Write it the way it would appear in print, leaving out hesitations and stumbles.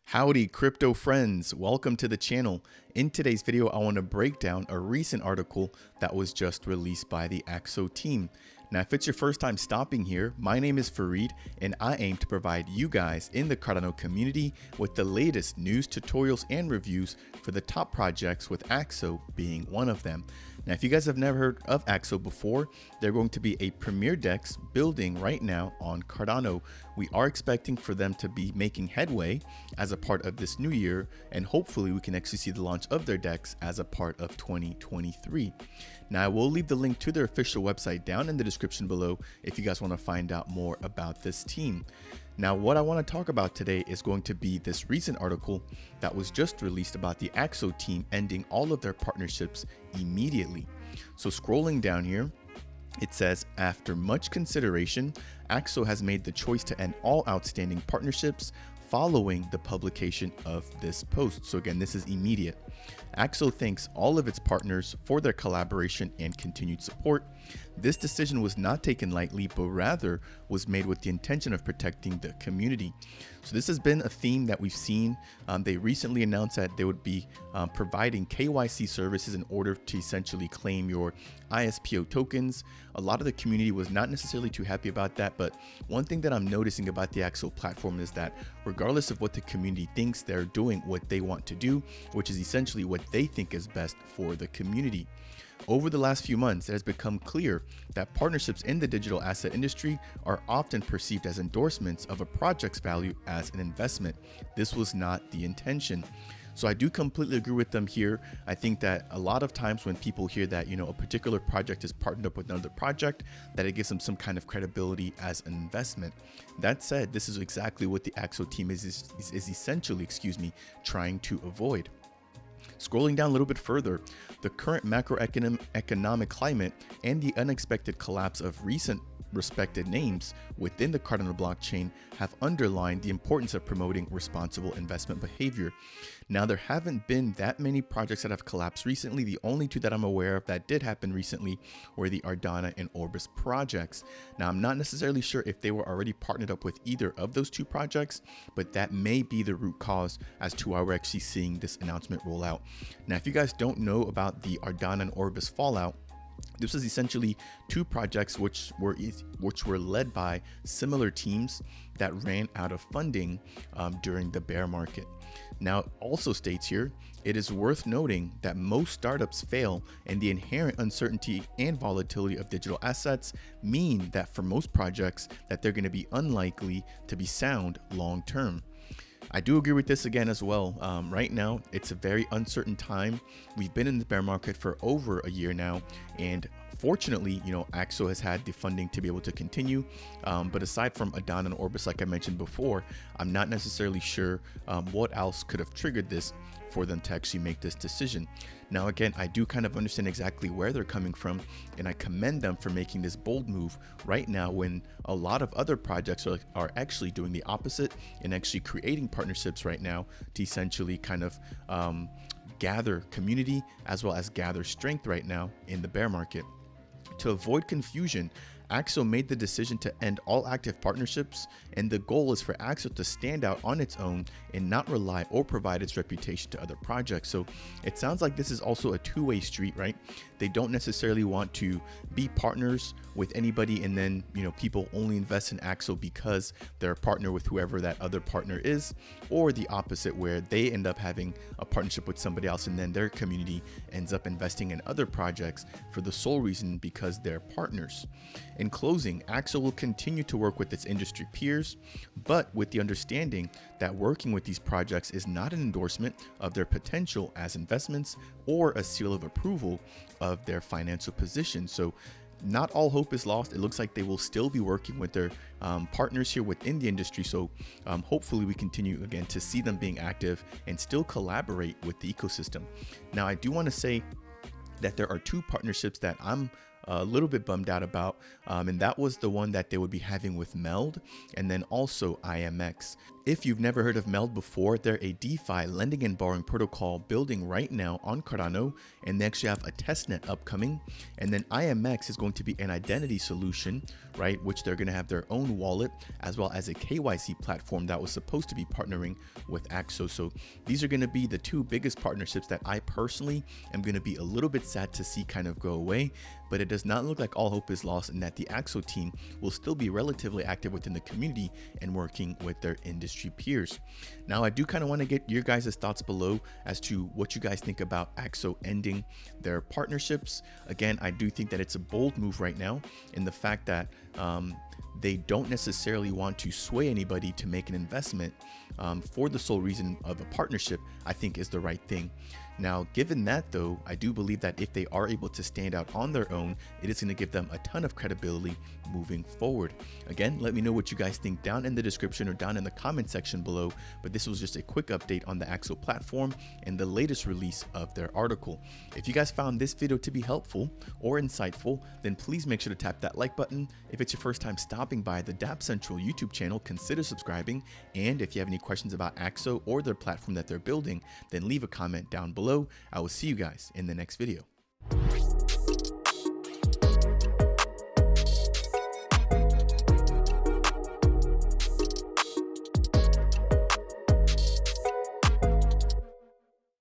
Howdy crypto friends, welcome to the channel. In today's video, I want to break down a recent article that was just released by the AXO team. Now, if it's your first time stopping here, my name is Fareed and I aim to provide you guys in the Cardano community with the latest news, tutorials, and reviews for the top projects, with AXO being one of them. Now, if you guys have never heard of AXO before, they're going to be a premier DEX building right now on Cardano. We are expecting for them to be making headway as a part of this new year, and hopefully we can actually see the launch of their DEX as a part of 2023. Now, I will leave the link to their official website down in the description below if you guys want to find out more about this team. Now, what I want to talk about today is going to be this recent article that was just released about the AXO team ending all of their partnerships immediately. So scrolling down here, it says, after much consideration, AXO has made the choice to end all outstanding partnerships following the publication of this post. So again, this is immediate. AXO thanks all of its partners for their collaboration and continued support. This decision was not taken lightly, but rather was made with the intention of protecting the community. So this has been a theme that we've seen. They recently announced that they would be providing KYC services in order to essentially claim your ISPO tokens. A lot of the community was not necessarily too happy about that, but one thing that I'm noticing about the AXO platform is that regardless of what the community thinks, they're doing what they want to do, which is essentially what they think is best for the community. Over the last few months, it has become clear that partnerships in the digital asset industry are often perceived as endorsements of a project's value as an investment. This was not the intention. So I do completely agree with them here. I think that a lot of times when people hear that, a particular project is partnered up with another project, that it gives them some kind of credibility as an investment. That said, this is exactly what the AXO team is essentially, trying to avoid. Scrolling down a little bit further, the current macroeconomic climate and the unexpected collapse of recent respected names within the Cardano blockchain have underlined the importance of promoting responsible investment behavior. Now, there haven't been that many projects that have collapsed recently. The only two that I'm aware of that did happen recently were the Cardano and Orbis projects. Now, I'm not necessarily sure if they were already partnered up with either of those two projects, but that may be the root cause as to why we're actually seeing this announcement roll out. Now, if you guys don't know about the Cardano and Orbis fallout, this is essentially two projects which were led by similar teams that ran out of funding during the bear market. Now, it also states here, it is worth noting that most startups fail, and the inherent uncertainty and volatility of digital assets mean that for most projects that they're going to be unlikely to be sound long term. I do agree with this again as well. Right now, it's a very uncertain time. We've been in the bear market for over a year now, and fortunately, AXO has had the funding to be able to continue. But aside from Cardano and Orbis, like I mentioned before, I'm not necessarily sure what else could have triggered this for them to actually make this decision. Now, again, I do kind of understand exactly where they're coming from, and I commend them for making this bold move right now when a lot of other projects are actually doing the opposite and actually creating partnerships right now to essentially kind of gather community as well as gather strength right now in the bear market. To avoid confusion, AXO made the decision to end all active partnerships, and the goal is for AXO to stand out on its own and not rely or provide its reputation to other projects. So it sounds like this is also a two-way street, right? They don't necessarily want to be partners with anybody and then, people only invest in AXO because they're a partner with whoever that other partner is, or the opposite where they end up having a partnership with somebody else and then their community ends up investing in other projects for the sole reason because they're partners. In closing, AXO will continue to work with its industry peers, but with the understanding that working with these projects is not an endorsement of their potential as investments or a seal of approval of their financial position. So not all hope is lost. It looks like they will still be working with their partners here within the industry. So hopefully we continue again to see them being active and still collaborate with the ecosystem. Now, I do want to say that there are two partnerships that I'm a little bit bummed out about, and that was the one that they would be having with Meld and then also IMX. If you've never heard of Meld before, they're a DeFi lending and borrowing protocol building right now on Cardano, and they actually have a testnet upcoming. And then IMX is going to be an identity solution, right, which they're going to have their own wallet as well as a KYC platform that was supposed to be partnering with AXO. So these are going to be the two biggest partnerships that I personally am going to be a little bit sad to see kind of go away, but it does not look like all hope is lost and that the AXO team will still be relatively active within the community and working with their industry peers. Now, I do kind of want to get your guys' thoughts below as to what you guys think about AXO ending their partnerships. Again, I do think that it's a bold move right now in the fact that they don't necessarily want to sway anybody to make an investment for the sole reason of a partnership, I think is the right thing. Now, given that though, I do believe that if they are able to stand out on their own, it is going to give them a ton of credibility moving forward. Again, let me know what you guys think down in the description or down in the comment section below, but this was just a quick update on the AXO platform and the latest release of their article. If you guys found this video to be helpful or insightful, then please make sure to tap that like button. If it's your first time stopping by the Dapp Central YouTube channel, consider subscribing. And if you have any questions about AXO or their platform that they're building, then leave a comment down below. I will see you guys in the next video.